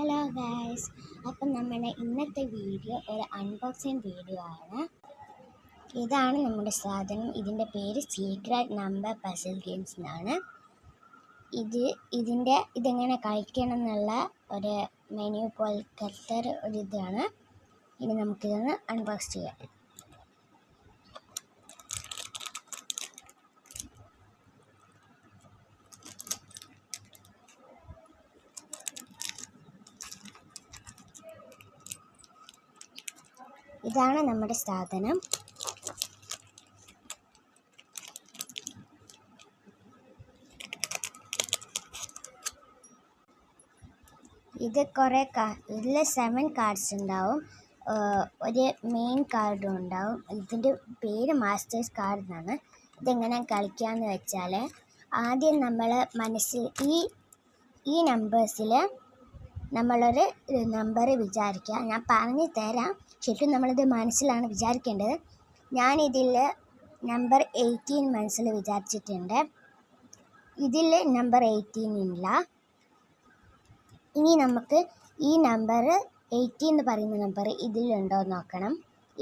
Hello guys, അപ്പം നമ്മുടെ ഇന്നത്തെ വീഡിയോ ഒരു അൺബോക്സിങ് വീഡിയോ ആണ്. ഇതാണ് നമ്മുടെ സാധനം. ഇതിൻ്റെ പേര് സീക്രട്ട് നമ്പർ പസിൽ ഗെയിംസ് എന്നാണ്. ഇതെങ്ങനെ കളിക്കണം എന്നുള്ള ഒരു മെനു പോലത്തെ ഒരിതാണ്. ഇനി നമുക്കിതൊന്ന് അൺബോക്സ് ചെയ്യാം. ഇതാണ് നമ്മുടെ സാധനം. ഇതിൽ 7 കാർഡ്സ് ഉണ്ടാവും. ഒരു മെയിൻ കാർഡും ഉണ്ടാവും. ഇതിൻ്റെ പേര് മാസ്റ്റേഴ്സ് കാർഡ് എന്നാണ്. ഇതെങ്ങനെ കളിക്കാമെന്ന് വെച്ചാൽ, ആദ്യം നമ്മൾ മനസ്സിൽ ഈ നമ്പേഴ്സിൽ നമ്മളൊരു നമ്പർ വിചാരിക്കുക. ഞാൻ പറഞ്ഞു തരാം. ശരിക്കും നമ്മളിത് മനസ്സിലാണ് വിചാരിക്കേണ്ടത്. ഞാനിതിൽ നമ്പർ 18 മനസ്സിൽ വിചാരിച്ചിട്ടുണ്ട്. ഇതിൽ നമ്പർ 18 ഇല്ല. ഇനി നമുക്ക് ഈ നമ്പർ 18 എന്ന് പറയുന്ന നമ്പർ ഇതിലുണ്ടോ എന്ന് നോക്കണം.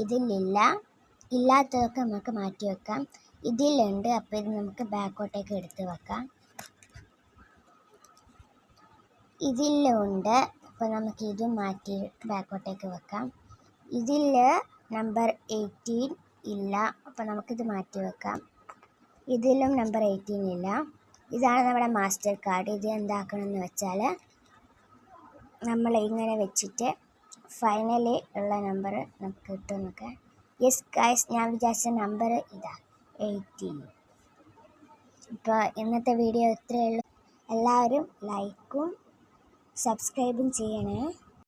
ഇതിലില്ല. ഇല്ലാത്തതൊക്കെ നമുക്ക് മാറ്റി വെക്കാം. ഇതിലുണ്ട്. അപ്പോൾ ഇത് നമുക്ക് ബാക്കോട്ടേക്ക് എടുത്ത് വെക്കാം. ഇതിലുണ്ട്. അപ്പോൾ നമുക്ക് ഇതും മാറ്റി ബാക്കോട്ടേക്ക് വെക്കാം. ഇതിൽ നമ്പർ 18 ഇല്ല. അപ്പോൾ നമുക്കിത് മാറ്റി വെക്കാം. ഇതിലും നമ്പർ 18 ഇല്ല. ഇതാണ് നമ്മുടെ മാസ്റ്റർ കാർഡ്. ഇത് എന്താക്കണമെന്ന് വെച്ചാൽ, നമ്മൾ ഇങ്ങനെ വെച്ചിട്ട് ഫൈനലി ഉള്ള നമ്പർ നമുക്ക് കിട്ടുമെന്നൊക്കെ. യെസ് ഗൈസ്, ഞാൻ വിചാരിച്ച നമ്പർ ഇതാ 18. ഇപ്പോൾ ഇന്നത്തെ വീഡിയോ ഇത്രയേ ഉള്ളൂ. എല്ലാവരും ലൈക്കും സബ്സ്ക്രൈബും ചെയ്യണേ.